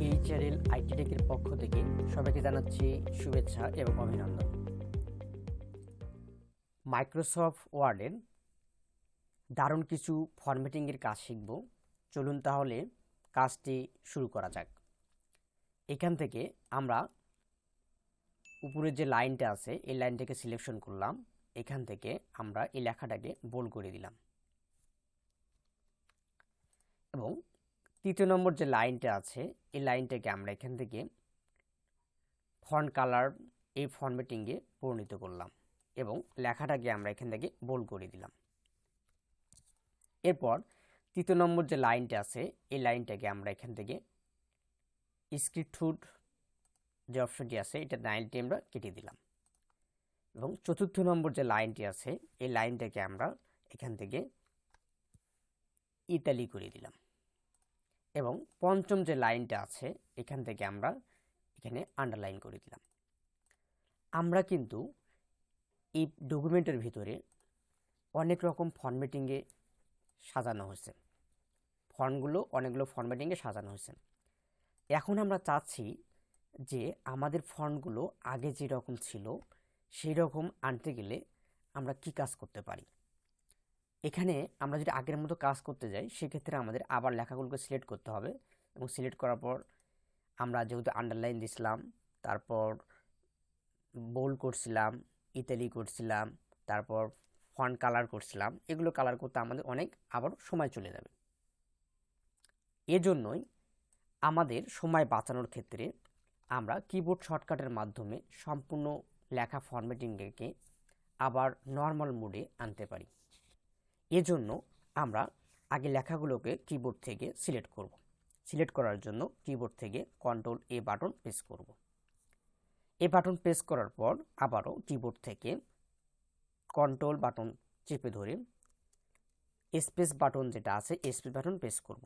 এই channel IT টেকের পক্ষ থেকে সবাইকে জানাচ্ছি শুভেচ্ছা এবং অভিনন্দন। মাইক্রোসফট ওয়ার্ডে দারুণ কিছু ফরম্যাটিংয়ের কাজ শিখব। চলুন তাহলে কাজটি শুরু করা যাক। এখান থেকে আমরা উপরের যে লাইনটা আছে এই লাইনটাকে সিলেকশন করলাম। এখান থেকে আমরা এই লেখাটাকে বোল্ড করে দিলাম এবং তৃতীয় নম্বর যে লাইনটা আছে এই লাইনটাকে আমরা এখান থেকে ফন্ট কালার এই ফরম্যাটিংয়ে পরিণত করলাম এবং লেখাটাকে আমরা এখান থেকে বোল্ড করে দিলাম। এরপর তৃতীয় নম্বর যে লাইনটা আছে এই লাইনটাকে আমরা এখান থেকে স্ক্রিপ্টহুড যে অপশনটি আছে এটা লাইনটি আমরা কেটে দিলাম এবং চতুর্থ নম্বর যে লাইনটি আছে এই লাইনটাকে আমরা এখান থেকে ইতালি করে দিলাম এবং পঞ্চম যে লাইনটা আছে এখান থেকে আমরা এখানে আন্ডারলাইন করে দিলাম। আমরা কিন্তু এই ডকুমেন্টের ভিতরে অনেক রকম ফরম্যাটিংয়ে সাজানো হয়েছে, ফন্টগুলো অনেকগুলো ফরম্যাটিংয়ে সাজানো হয়েছে। এখন আমরা চাচ্ছি যে আমাদের ফন্টগুলো আগে যেরকম ছিল সেই রকম আনতে গেলে আমরা কি কাজ করতে পারি। এখানে আমরা যদি আগের মতো কাজ করতে যাই সেক্ষেত্রে আমাদের আবার লেখাগুলোকে সিলেক্ট করতে হবে এবং সিলেক্ট করার পর আমরা যেহেতু আন্ডারলাইন দিছিলাম, তারপর বোল্ড করছিলাম, ইতালি করছিলাম, তারপর ফন্ট কালার করছিলাম, এগুলো কালার করতে আমাদের অনেক আবার সময় চলে যাবে। এজন্যই আমাদের সময় বাঁচানোর ক্ষেত্রে আমরা কিবোর্ড শর্টকাটের মাধ্যমে সম্পূর্ণ লেখা ফরম্যাটিংকে আবার নর্মাল মোডে আনতে পারি। এজন্য আমরা আগে লেখাগুলোকে কিবোর্ড থেকে সিলেক্ট করব। সিলেক্ট করার জন্য কিবোর্ড থেকে কন্ট্রোল এ বাটন প্রেস করব। এ বাটন প্রেস করার পর আবারও কিবোর্ড থেকে কন্ট্রোল বাটন চেপে ধরে স্পেস বাটন যেটা আছে স্পেস বাটন প্রেস করব।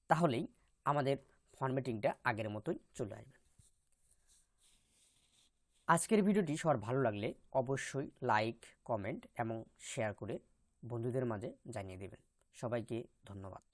তাহলেই আমাদের ফরম্যাটিংটা আগের মতোই চলে আসবে। আজকের ভিডিওটি সবার ভালো লাগলে অবশ্যই লাইক, কমেন্ট এবং শেয়ার করে বন্ধুদের মাঝে জানিয়ে দেবেন। সবাইকে ধন্যবাদ।